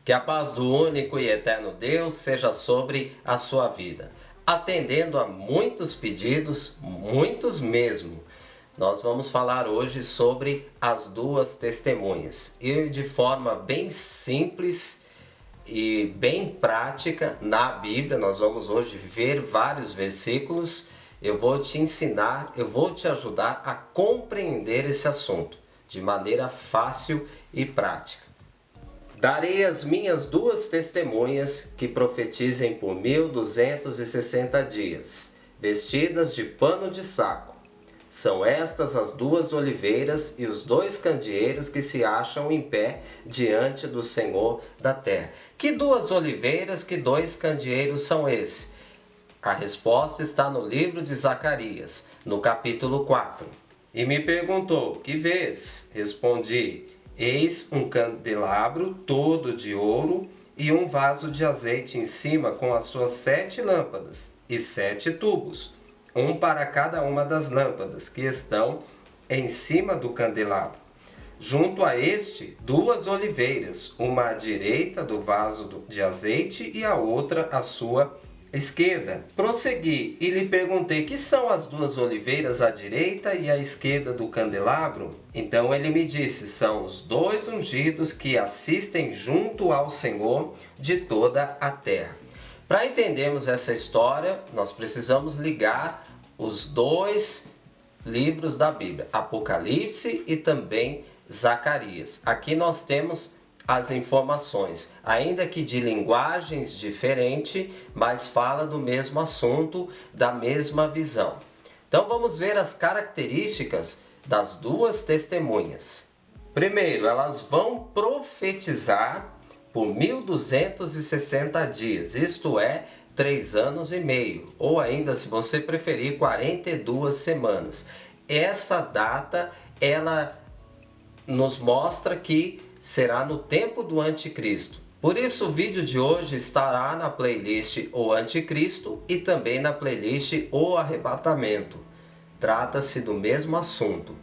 Que a paz do único e eterno Deus seja sobre a sua vida. Atendendo a muitos pedidos, muitos mesmo, nós vamos falar hoje sobre as duas testemunhas. E de forma bem simples e bem prática na Bíblia, nós vamos hoje ver vários versículos. Eu vou te ensinar, eu vou te ajudar a compreender esse assunto de maneira fácil e prática. Darei as minhas duas testemunhas que profetizem por 1260 dias, vestidas de pano de saco. São estas as duas oliveiras e os dois candeeiros que se acham em pé diante do Senhor da terra. Que duas oliveiras, que dois candeeiros são esses? A resposta está no livro de Zacarias, no capítulo 4. E me perguntou, que vês? Respondi, eis um candelabro todo de ouro e um vaso de azeite em cima com as suas 7 lâmpadas e 7 tubos, um para cada uma das lâmpadas que estão em cima do candelabro. Junto a este, 2 oliveiras, uma à direita do vaso de azeite e a outra à sua esquerda. Prossegui e lhe perguntei, que são as 2 oliveiras à direita e à esquerda do candelabro? Então ele me disse, são os 2 ungidos que assistem junto ao Senhor de toda a terra. Para entendermos essa história, nós precisamos ligar os 2 livros da Bíblia, Apocalipse e também Zacarias. Aqui nós temos as informações, ainda que de linguagens diferentes, mas fala do mesmo assunto, da mesma visão. Então vamos ver as características das duas testemunhas. Primeiro, elas vão profetizar por 1260 dias, isto é, 3 anos e meio, ou ainda, se você preferir, 42 semanas. Essa data, ela nos mostra que será no tempo do Anticristo. Por isso o vídeo de hoje estará na playlist O Anticristo e também na playlist O Arrebatamento. Trata-se do mesmo assunto.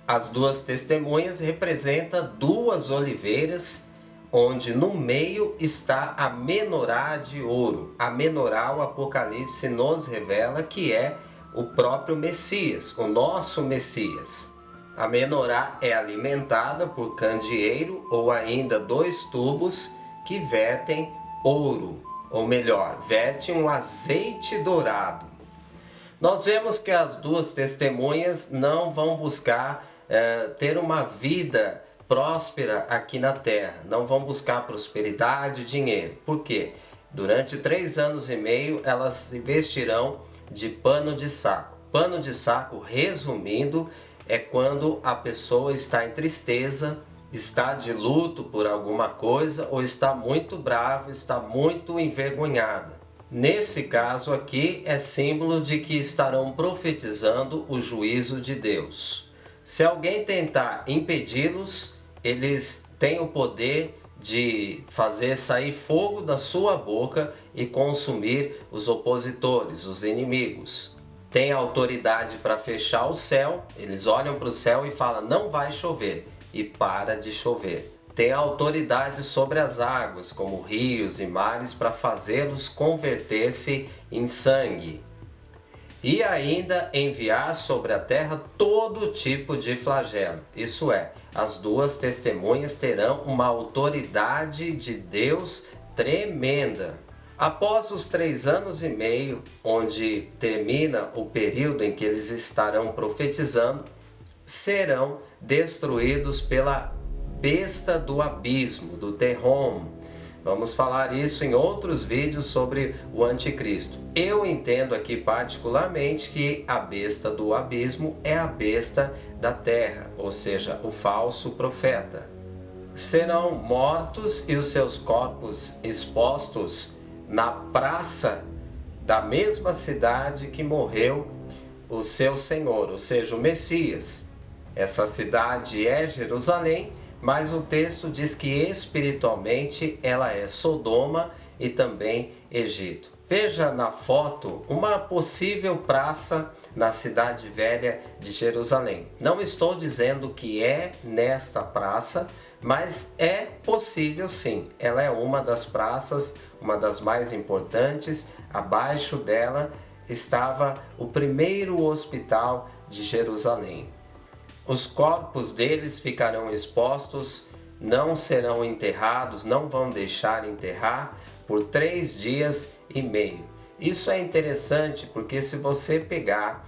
As duas testemunhas representam 2 oliveiras, onde no meio está a menorá de ouro. A menorá, o Apocalipse nos revela que é o próprio Messias, o nosso Messias. A menorá é alimentada por candeeiro ou ainda 2 tubos que vertem ouro, ou melhor, vertem um azeite dourado. Nós vemos que as duas testemunhas não vão buscar ter uma vida próspera aqui na terra, não vão buscar prosperidade e dinheiro. Por quê? Durante 3 anos e meio elas se vestirão de pano de saco. Pano de saco, resumindo, é quando a pessoa está em tristeza, está de luto por alguma coisa ou está muito brava, está muito envergonhada. Nesse caso aqui é símbolo de que estarão profetizando o juízo de Deus. Se alguém tentar impedi-los, eles têm o poder de fazer sair fogo da sua boca e consumir os opositores, os inimigos. Tem autoridade para fechar o céu, eles olham para o céu e falam, não vai chover, e para de chover. Tem autoridade sobre as águas, como rios e mares, para fazê-los converter-se em sangue. E ainda enviar sobre a terra todo tipo de flagelo. Isso é, as duas testemunhas terão uma autoridade de Deus tremenda. Após os 3 anos e meio, onde termina o período em que eles estarão profetizando, serão destruídos pela besta do abismo, do Terrom. Vamos falar isso em outros vídeos sobre o Anticristo. Eu entendo aqui particularmente que a besta do abismo é a besta da terra, ou seja, o falso profeta. Serão mortos e os seus corpos expostos na praça da mesma cidade que morreu o seu Senhor, ou seja, o Messias. Essa cidade é Jerusalém, mas o texto diz que espiritualmente ela é Sodoma e também Egito. Veja na foto uma possível praça na cidade velha de Jerusalém. Não estou dizendo que é nesta praça, Mas é possível sim, ela é uma das praças, uma das mais importantes. Abaixo dela estava o primeiro hospital de Jerusalém. Os corpos deles ficarão expostos, não serão enterrados, não vão deixar enterrar por 3 dias e meio. Isso é interessante porque se você pegar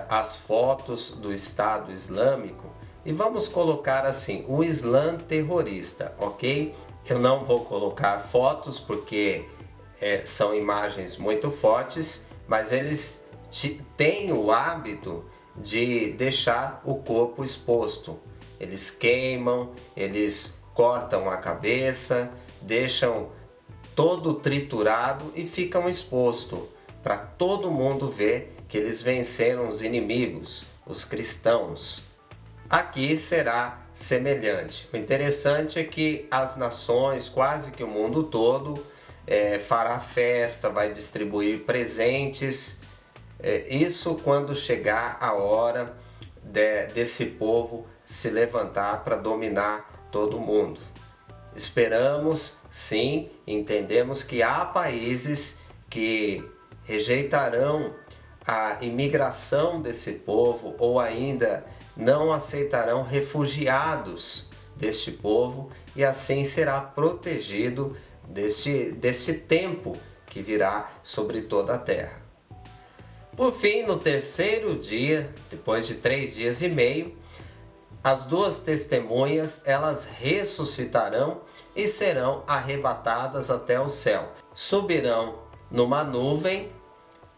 as fotos do Estado Islâmico, e vamos colocar assim, o Islã terrorista, ok? Eu não vou colocar fotos porque são imagens muito fortes, mas eles têm o hábito de deixar o corpo exposto. Eles queimam, eles cortam a cabeça, deixam todo triturado e ficam exposto para todo mundo ver que eles venceram os inimigos, os cristãos. Aqui será semelhante. O interessante é que as nações, quase que o mundo todo, fará festa, vai distribuir presentes. Isso quando chegar a hora desse povo se levantar para dominar todo mundo. Esperamos, sim, entendemos que há países que rejeitarão a imigração desse povo ou ainda não aceitarão refugiados deste povo e assim será protegido deste tempo que virá sobre toda a terra. Por fim, no terceiro dia, depois de 3 dias e meio, as 2 testemunhas, elas ressuscitarão e serão arrebatadas até o céu. Subirão numa nuvem.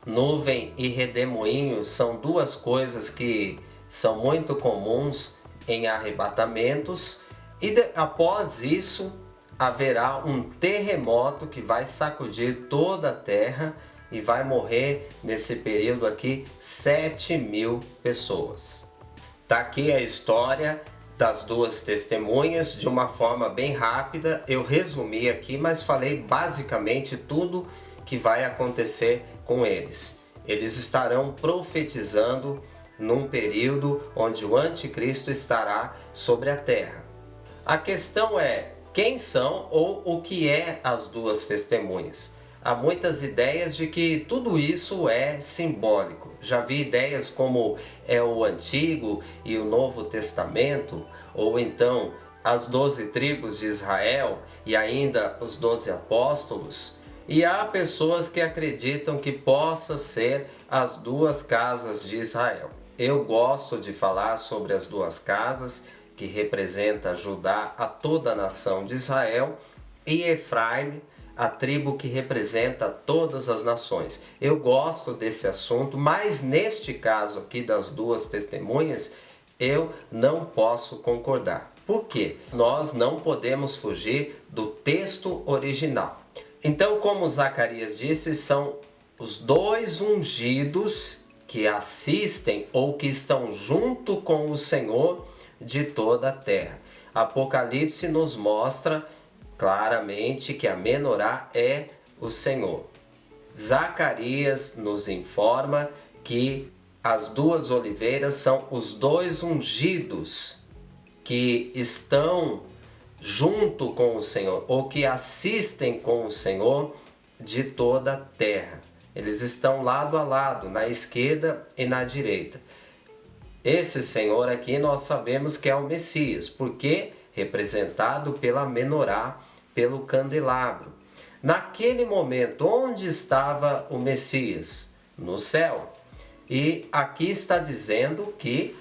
Nuvem e redemoinho são 2 coisas que são muito comuns em arrebatamentos. E após isso, haverá um terremoto que vai sacudir toda a terra e vai morrer nesse período aqui 7.000 pessoas. Tá aqui a história das 2 testemunhas de uma forma bem rápida. Eu resumi aqui, mas falei basicamente tudo que vai acontecer com eles. Eles estarão profetizando num período onde o anticristo estará sobre a terra. A questão é quem são ou o que é as 2 testemunhas. Há muitas ideias de que tudo isso é simbólico. Já vi ideias como é o Antigo e o Novo Testamento, ou então as 12 tribos de Israel e ainda os 12 apóstolos. E há pessoas que acreditam que possa ser as 2 casas de Israel. Eu gosto de falar sobre as 2 casas, que representa Judá, a toda a nação de Israel, e Efraim, a tribo que representa todas as nações. Eu gosto desse assunto, mas neste caso aqui das 2 testemunhas, eu não posso concordar. Por quê? Nós não podemos fugir do texto original. Então, como Zacarias disse, são os 2 ungidos que assistem ou que estão junto com o Senhor de toda a terra. Apocalipse nos mostra claramente que a menorá é o Senhor. Zacarias nos informa que as 2 oliveiras são os 2 ungidos que estão junto com o Senhor ou que assistem com o Senhor de toda a terra. Eles estão lado a lado, na esquerda e na direita. Esse Senhor aqui nós sabemos que é o Messias, porque representado pela menorá, pelo candelabro. Naquele momento, onde estava o Messias? No céu. E aqui está dizendo que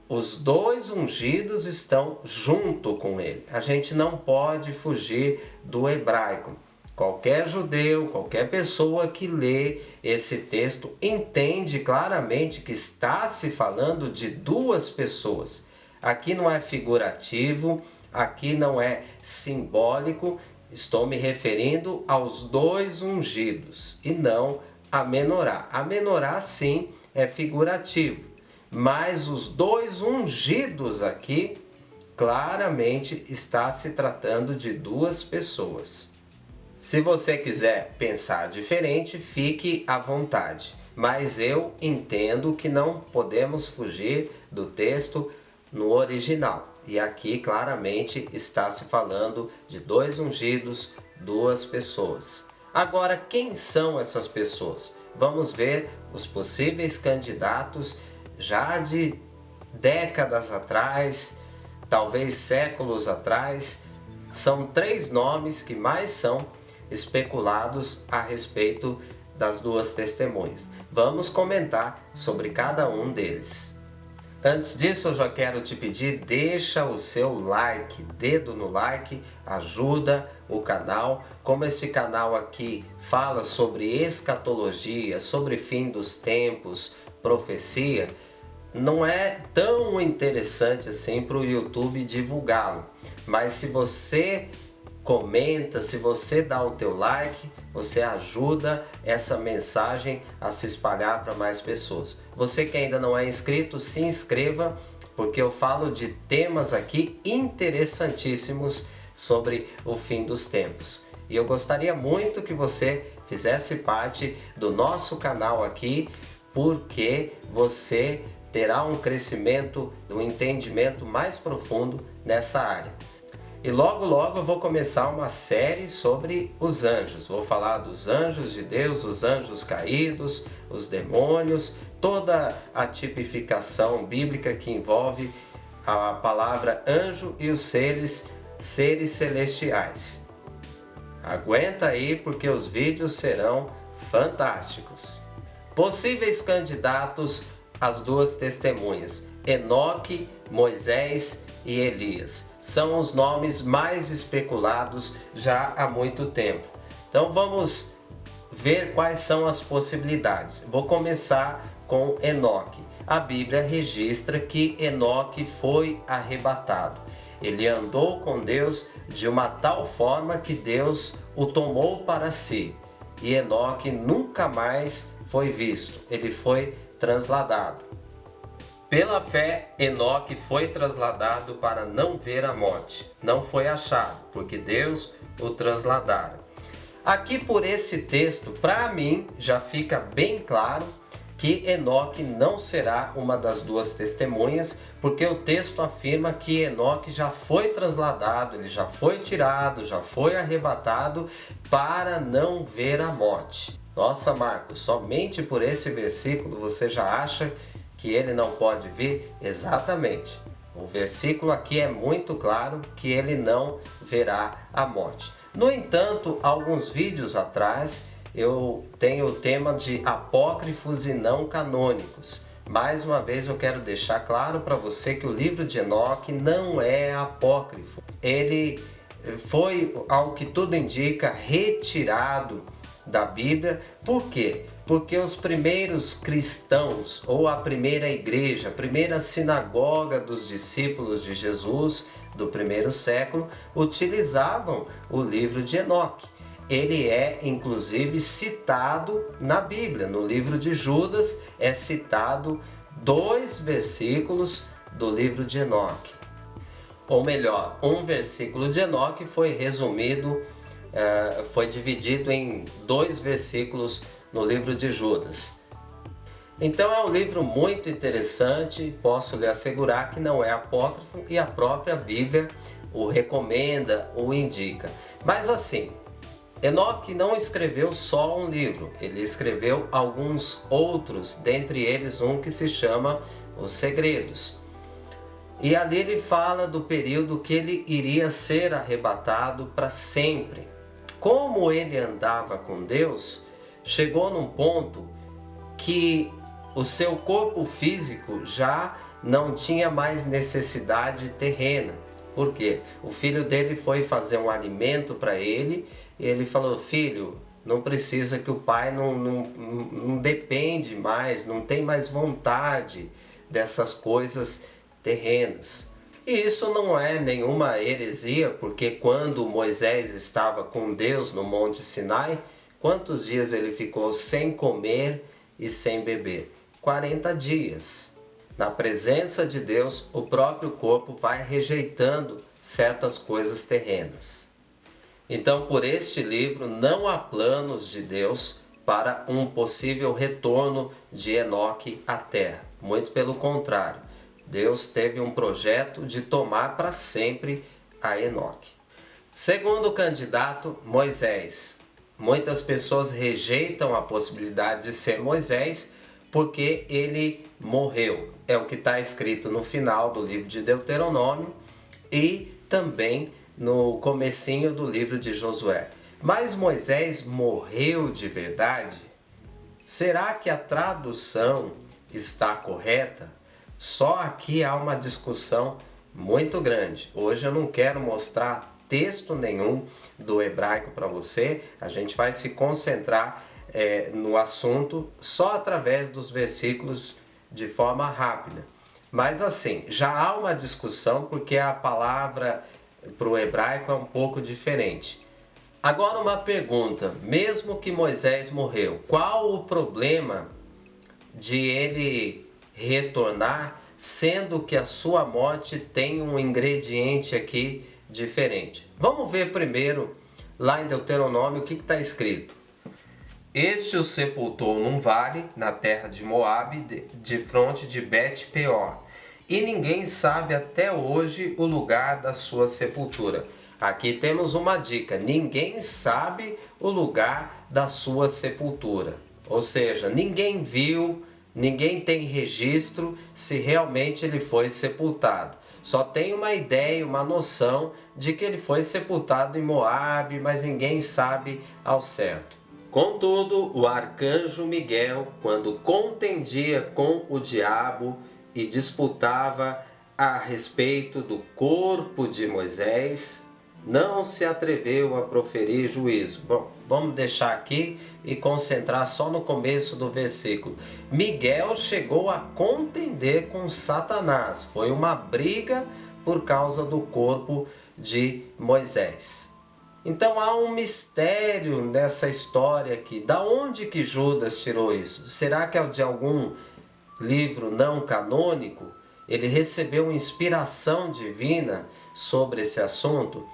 os 2 ungidos estão junto com ele. A gente não pode fugir do hebraico. Qualquer judeu, qualquer pessoa que lê esse texto entende claramente que está se falando de 2 pessoas. Aqui não é figurativo, aqui não é simbólico, estou me referindo aos 2 ungidos e não a menorá. A menorá sim é figurativo, mas os 2 ungidos aqui claramente está se tratando de 2 pessoas. Se você quiser pensar diferente, fique à vontade, mas eu entendo que não podemos fugir do texto no original. E aqui claramente está se falando de dois ungidos, duas pessoas. Agora, quem são essas pessoas? Vamos ver os possíveis candidatos já de décadas atrás, talvez séculos atrás. São 3 nomes que mais são especulados a respeito das duas testemunhas. Vamos comentar sobre cada um deles. Antes disso, eu já quero te pedir, deixa o seu like, dedo no like, ajuda o canal. Como este canal aqui fala sobre escatologia, sobre fim dos tempos, profecia, não é tão interessante assim para o YouTube divulgá-lo. Mas se você comenta, se você dá o teu like, você ajuda essa mensagem a se espalhar para mais pessoas. Você que ainda não é inscrito, se inscreva, porque eu falo de temas aqui interessantíssimos sobre o fim dos tempos. E eu gostaria muito que você fizesse parte do nosso canal aqui, porque você terá um crescimento, um entendimento mais profundo nessa área. E logo logo eu vou começar uma série sobre os anjos. Vou falar dos anjos de Deus, os anjos caídos, os demônios, toda a tipificação bíblica que envolve a palavra anjo e os seres celestiais. Aguenta aí porque os vídeos serão fantásticos. Possíveis candidatos às duas testemunhas: Enoque, Moisés e Elias. São os nomes mais especulados já há muito tempo. Então vamos ver quais são as possibilidades. Vou começar com Enoque. A Bíblia registra que Enoque foi arrebatado. Ele andou com Deus de uma tal forma que Deus o tomou para si. E Enoque nunca mais foi visto. Ele foi transladado. Pela fé, Enoque foi transladado para não ver a morte. Não foi achado, porque Deus o transladara. Aqui por esse texto, para mim, já fica bem claro que Enoque não será uma das duas testemunhas, porque o texto afirma que Enoque já foi transladado, ele já foi tirado, já foi arrebatado para não ver a morte. Nossa, Marcos, somente por esse versículo você já acha que ele não pode vir? Exatamente. O versículo aqui é muito claro que ele não verá a morte. No entanto, alguns vídeos atrás eu tenho o tema de apócrifos e não canônicos. Mais uma vez eu quero deixar claro para você que o livro de Enoque não é apócrifo. Ele foi, ao que tudo indica, retirado da Bíblia. Por quê? Porque os primeiros cristãos, ou a primeira igreja, a primeira sinagoga dos discípulos de Jesus do primeiro século, utilizavam o livro de Enoque. Ele é inclusive citado na Bíblia. No livro de Judas é citado 2 versículos do livro de Enoque. Ou melhor, um versículo de Enoque foi resumido, foi dividido em 2 versículos no livro de Judas. Então é um livro muito interessante, posso lhe assegurar que não é apócrifo e a própria Bíblia o recomenda, o indica. Mas assim, Enoque não escreveu só um livro, ele escreveu alguns outros, dentre eles um que se chama Os Segredos. E ali ele fala do período que ele iria ser arrebatado para sempre. Como ele andava com Deus, chegou num ponto que o seu corpo físico já não tinha mais necessidade terrena. Por quê? O filho dele foi fazer um alimento para ele e ele falou: filho, não precisa, que o pai não depende mais, não tem mais vontade dessas coisas terrenas. E isso não é nenhuma heresia, porque quando Moisés estava com Deus no Monte Sinai, quantos dias ele ficou sem comer e sem beber? 40 dias. Na presença de Deus, o próprio corpo vai rejeitando certas coisas terrenas. Então, por este livro, não há planos de Deus para um possível retorno de Enoque à terra. Muito pelo contrário. Deus teve um projeto de tomar para sempre a Enoque. Segundo candidato, Moisés. Muitas pessoas rejeitam a possibilidade de ser Moisés porque ele morreu. É o que está escrito no final do livro de Deuteronômio e também no comecinho do livro de Josué. Mas Moisés morreu de verdade? Será que a tradução está correta? Só aqui há uma discussão muito grande. Hoje eu não quero mostrar texto nenhum do hebraico para você. A gente vai se concentrar no assunto só através dos versículos de forma rápida. Mas assim, já há uma discussão porque a palavra para o hebraico é um pouco diferente. Agora uma pergunta, mesmo que Moisés morreu, qual o problema de ele retornar, sendo que a sua morte tem um ingrediente aqui diferente? Vamos ver primeiro, lá em Deuteronômio, o que está escrito. Este o sepultou num vale, na terra de Moabe, de fronte de Bet-peor, e ninguém sabe até hoje o lugar da sua sepultura. Aqui temos uma dica, ninguém sabe o lugar da sua sepultura. Ou seja, ninguém viu, ninguém tem registro se realmente ele foi sepultado. Só tem uma ideia, uma noção de que ele foi sepultado em Moabe, mas ninguém sabe ao certo. Contudo, o arcanjo Miguel, quando contendia com o diabo e disputava a respeito do corpo de Moisés, não se atreveu a proferir juízo. Bom, vamos deixar aqui e concentrar só no começo do versículo. Miguel chegou a contender com Satanás. Foi uma briga por causa do corpo de Moisés. Então há um mistério nessa história aqui. Da onde que Judas tirou isso? Será que é de algum livro não canônico? Ele recebeu inspiração divina sobre esse assunto?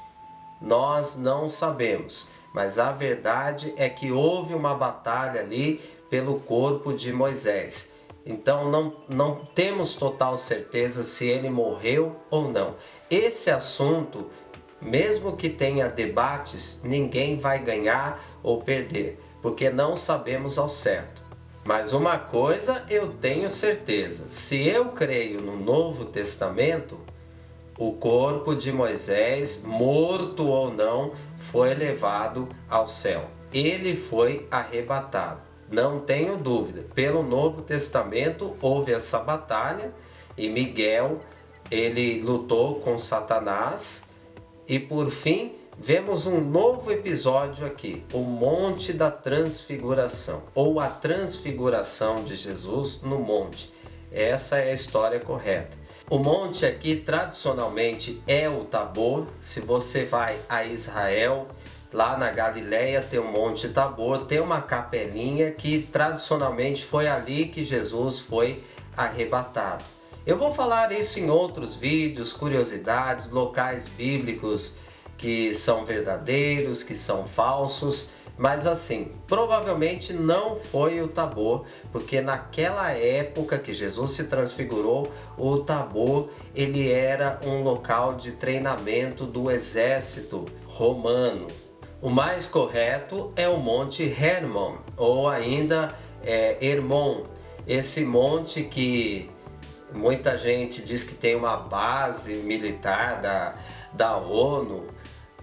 Nós não sabemos, mas a verdade é que houve uma batalha ali pelo corpo de Moisés. Então não temos total certeza se ele morreu ou não. Esse assunto, mesmo que tenha debates, ninguém vai ganhar ou perder, porque não sabemos ao certo. Mas uma coisa eu tenho certeza, se eu creio no Novo Testamento, o corpo de Moisés, morto ou não, foi levado ao céu. Ele foi arrebatado. Não tenho dúvida. Pelo Novo Testamento houve essa batalha e Miguel, ele lutou com Satanás e por fim vemos um novo episódio aqui, o Monte da Transfiguração, ou a transfiguração de Jesus no monte. Essa é a história correta. O monte aqui tradicionalmente é o Tabor. Se você vai a Israel, lá na Galileia tem o Monte Tabor, tem uma capelinha que tradicionalmente foi ali que Jesus foi arrebatado. Eu vou falar isso em outros vídeos, curiosidades, locais bíblicos que são verdadeiros, que são falsos. Mas assim, provavelmente não foi o Tabor, porque naquela época que Jesus se transfigurou, o Tabor ele era um local de treinamento do exército romano. O mais correto é o Monte Hermon, ou ainda Hermon. Esse monte que muita gente diz que tem uma base militar da ONU.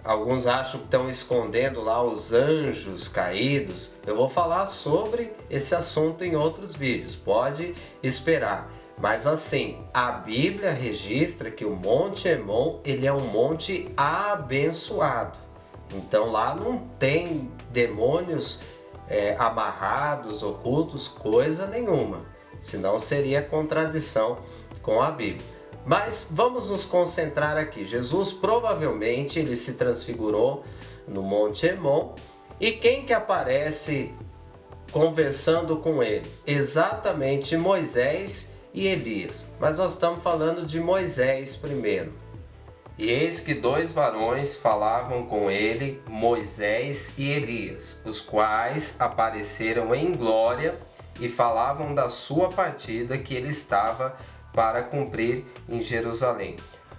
Alguns acham que estão escondendo lá os anjos caídos. Eu vou falar sobre esse assunto em outros vídeos, pode esperar. Mas assim, a Bíblia registra que o Monte Hermon, ele é um monte abençoado. Então lá não tem demônios amarrados, ocultos, coisa nenhuma. Senão seria contradição com a Bíblia. Mas vamos nos concentrar aqui. Jesus provavelmente ele se transfigurou no Monte Hermon. E quem que aparece conversando com ele? Exatamente Moisés e Elias. Mas nós estamos falando de Moisés primeiro. E eis que dois varões falavam com ele, Moisés e Elias, os quais apareceram em glória e falavam da sua partida que ele estava para cumprir em Jerusalém.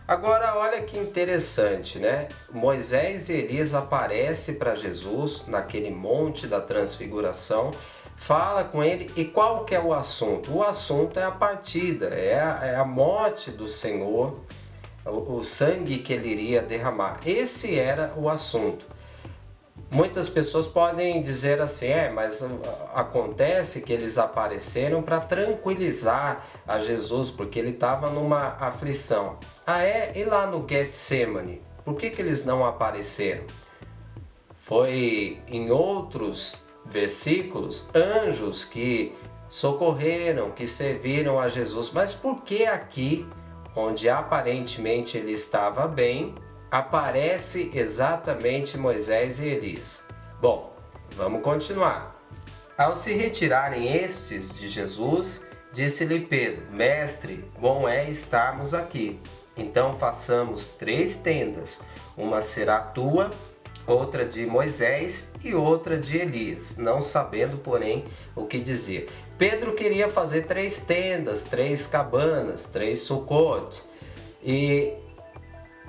Agora olha que interessante, né? Moisés e Elias aparecem para Jesus naquele monte da transfiguração, fala com ele, e qual que é o assunto? O assunto é a partida, é a morte do Senhor, o sangue que ele iria derramar. Esse era o assunto. Muitas pessoas podem dizer assim, mas acontece que eles apareceram para tranquilizar a Jesus, porque ele estava numa aflição. E lá no Getsemane, por que eles não apareceram? Foi em outros versículos, anjos que socorreram, que serviram a Jesus. Mas por que aqui, onde aparentemente ele estava bem, aparece exatamente Moisés e Elias? Bom, vamos continuar. Ao se retirarem estes de Jesus, disse-lhe Pedro: Mestre, bom é estarmos aqui. Então façamos 3 tendas, uma será tua, outra de Moisés e outra de Elias, não sabendo, porém, o que dizia. Pedro queria fazer 3 tendas, 3 cabanas, 3 sucotes, e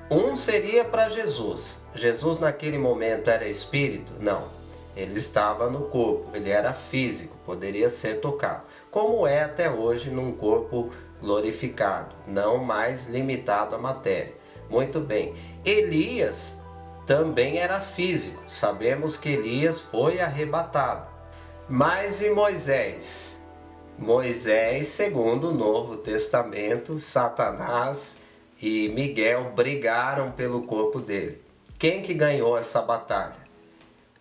um seria para Jesus. Jesus naquele momento era espírito? Não, ele estava no corpo, ele era físico, poderia ser tocado, como é até hoje num corpo glorificado, não mais limitado à matéria. Muito bem, Elias também era físico, sabemos que Elias foi arrebatado. Mas e Moisés? Moisés, segundo o Novo Testamento, Satanás e Miguel brigaram pelo corpo dele. Quem que ganhou essa batalha?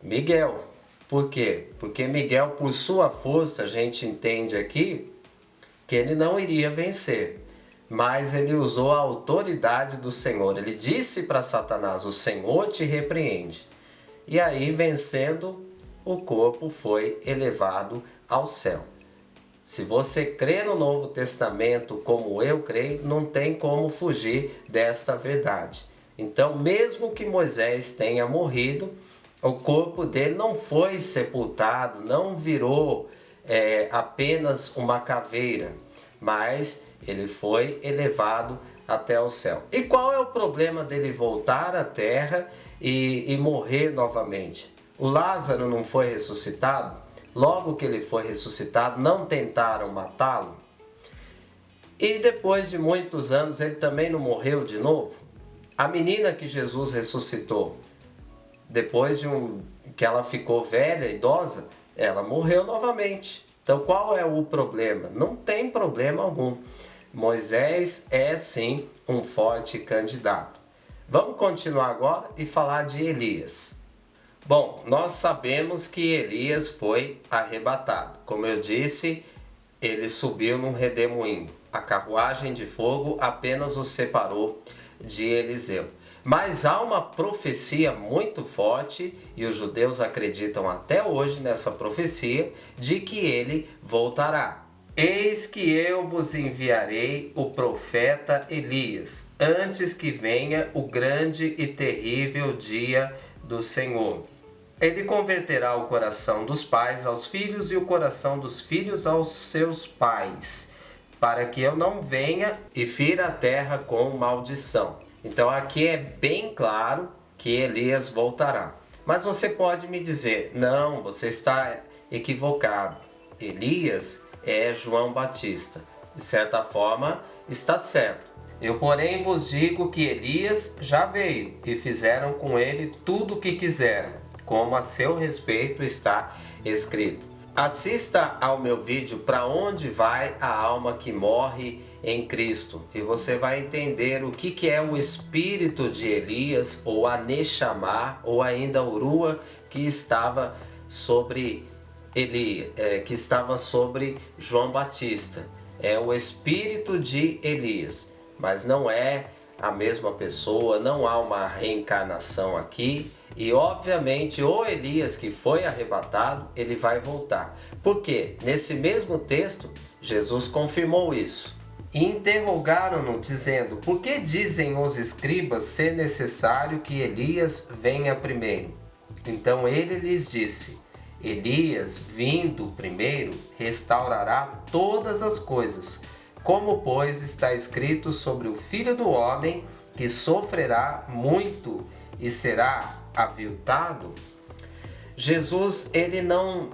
Miguel. Por quê? Porque Miguel, por sua força, a gente entende aqui que ele não iria vencer, mas ele usou a autoridade do Senhor. Ele disse para Satanás: o Senhor te repreende. E aí, vencendo, o corpo foi elevado ao céu. Se você crê no Novo Testamento como eu creio, não tem como fugir desta verdade. Então, mesmo que Moisés tenha morrido, o corpo dele não foi sepultado, não virou apenas uma caveira, mas ele foi elevado até o céu. E qual é o problema dele voltar à terra e morrer novamente? O Lázaro não foi ressuscitado? Logo que ele foi ressuscitado, não tentaram matá-lo? E depois de muitos anos, ele também não morreu de novo? A menina que Jesus ressuscitou, depois que ela ficou velha, idosa, ela morreu novamente. Então qual é o problema? Não tem problema algum. Moisés é sim um forte candidato. Vamos continuar agora e falar de Elias. Bom, nós sabemos que Elias foi arrebatado. Como eu disse, ele subiu num redemoinho. A carruagem de fogo apenas o separou de Eliseu. Mas há uma profecia muito forte, e os judeus acreditam até hoje nessa profecia, de que ele voltará. Eis que eu vos enviarei o profeta Elias, antes que venha o grande e terrível dia do Senhor. Ele converterá o coração dos pais aos filhos e o coração dos filhos aos seus pais, para que eu não venha e fira a terra com maldição. Então aqui é bem claro que Elias voltará. Mas você pode me dizer: não, você está equivocado. Elias é João Batista. De certa forma, está certo. Eu, porém, vos digo que Elias já veio e fizeram com ele tudo o que quiseram, como a seu respeito está escrito. Assista ao meu vídeo Para Onde Vai a Alma que Morre em Cristo, e você vai entender o que é o espírito de Elias, ou a Neshama, ou ainda o Rua, que estava sobre que estava sobre João Batista. É o espírito de Elias, mas não é a mesma pessoa, não há uma reencarnação aqui. E obviamente o Elias que foi arrebatado, ele vai voltar. Por quê? Nesse mesmo texto, Jesus confirmou isso. E interrogaram-no, dizendo: por que dizem os escribas ser necessário que Elias venha primeiro? Então ele lhes disse: Elias, vindo primeiro, restaurará todas as coisas. Como, pois, está escrito sobre o Filho do Homem, que sofrerá muito e será aviltado? Jesus, ele não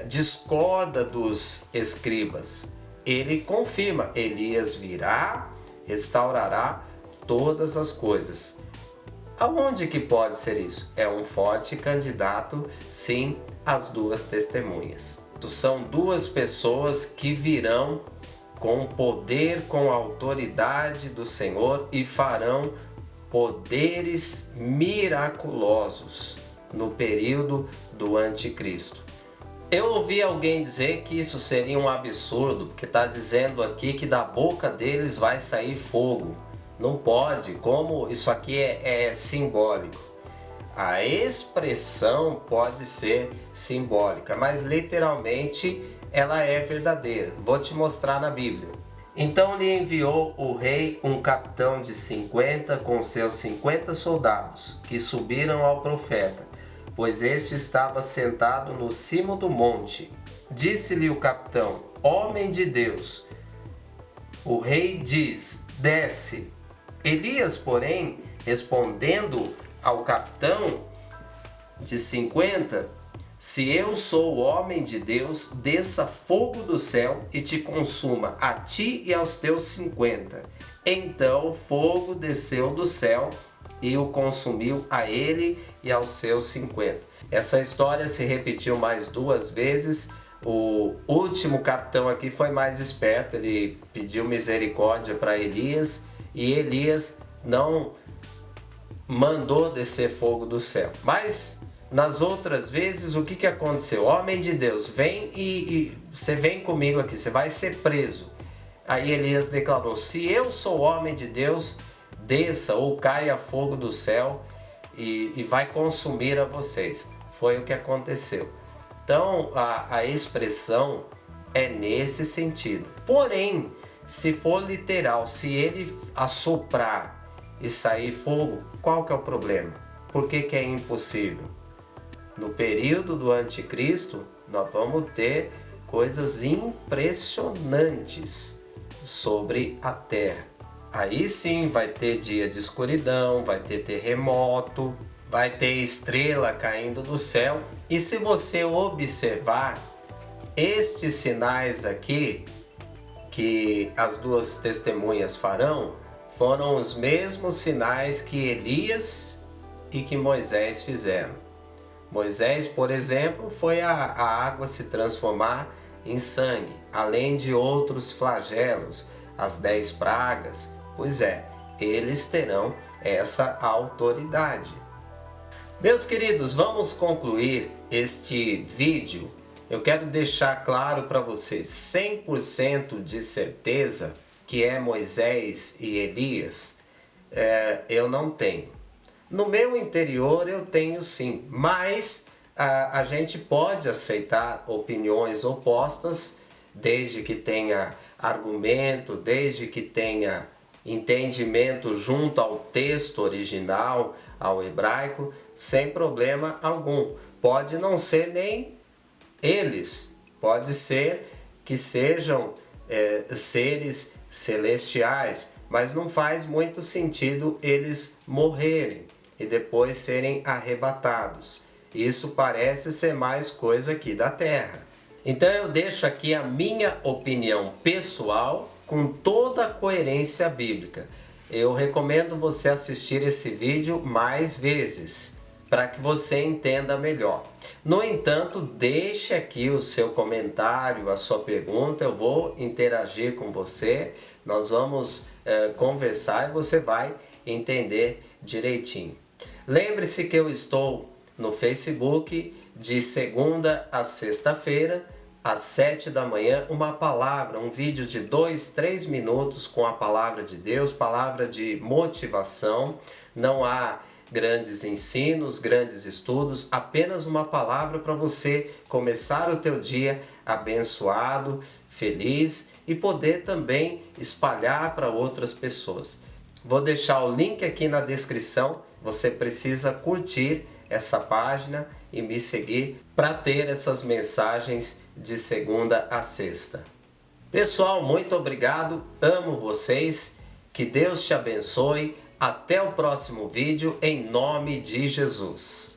discorda dos escribas. Ele confirma, Elias virá, restaurará todas as coisas. Aonde que pode ser isso? É um forte candidato, sim, às duas testemunhas. São duas pessoas que virão com o poder, com a autoridade do Senhor e farão poderes miraculosos no período do anticristo. Eu ouvi alguém dizer que isso seria um absurdo, que está dizendo aqui que da boca deles vai sair fogo. Não pode, como isso aqui é simbólico. A expressão pode ser simbólica, mas literalmente ela é verdadeira. Vou te mostrar na Bíblia. Então lhe enviou o rei um capitão de 50 com seus 50 soldados, que subiram ao profeta, pois este estava sentado no cimo do monte. Disse-lhe o capitão: homem de Deus. O rei diz: desce. Elias, porém, respondendo ao capitão de 50, se eu sou o homem de Deus, desça fogo do céu e te consuma a ti e aos teus 50. Então o fogo desceu do céu e o consumiu a ele e aos seus 50. Essa história se repetiu mais duas vezes. O último capitão aqui foi mais esperto, ele pediu misericórdia para Elias e Elias não mandou descer fogo do céu. Mas nas outras vezes, o que aconteceu? Homem de Deus, vem e você vem comigo aqui, você vai ser preso. Aí Elias declarou: se eu sou homem de Deus, desça ou caia fogo do céu e vai consumir a vocês. Foi o que aconteceu. Então a expressão é nesse sentido. Porém, se for literal, se ele assoprar e sair fogo, qual que é o problema? Por que é impossível? No período do anticristo, nós vamos ter coisas impressionantes sobre a terra. Aí sim vai ter dia de escuridão, vai ter terremoto, vai ter estrela caindo do céu. E se você observar estes sinais aqui que as duas testemunhas farão, foram os mesmos sinais que Elias e que Moisés fizeram. Moisés, por exemplo, foi a água se transformar em sangue, além de outros flagelos, as 10 pragas. Pois é, eles terão essa autoridade. Meus queridos, vamos concluir este vídeo. Eu quero deixar claro para vocês, 100% de certeza que é Moisés e Elias, eu não tenho. No meu interior eu tenho sim, mas a gente pode aceitar opiniões opostas, desde que tenha argumento, desde que tenha entendimento junto ao texto original, ao hebraico, sem problema algum. Pode não ser nem eles, pode ser que sejam seres celestiais, mas não faz muito sentido eles morrerem e depois serem arrebatados. Isso parece ser mais coisa aqui da terra. Então eu deixo aqui a minha opinião pessoal com toda a coerência bíblica. Eu recomendo você assistir esse vídeo mais vezes, para que você entenda melhor. No entanto, deixe aqui o seu comentário, a sua pergunta, eu vou interagir com você, nós vamos conversar e você vai entender direitinho. Lembre-se que eu estou no Facebook de segunda a sexta-feira, às 7 da manhã, uma palavra, um vídeo de 2, 3 minutos com a palavra de Deus, palavra de motivação. Não há grandes ensinos, grandes estudos, apenas uma palavra para você começar o teu dia abençoado, feliz e poder também espalhar para outras pessoas. Vou deixar o link aqui na descrição, você precisa curtir essa página e me seguir para ter essas mensagens de segunda a sexta. Pessoal, muito obrigado, amo vocês, que Deus te abençoe, até o próximo vídeo, em nome de Jesus.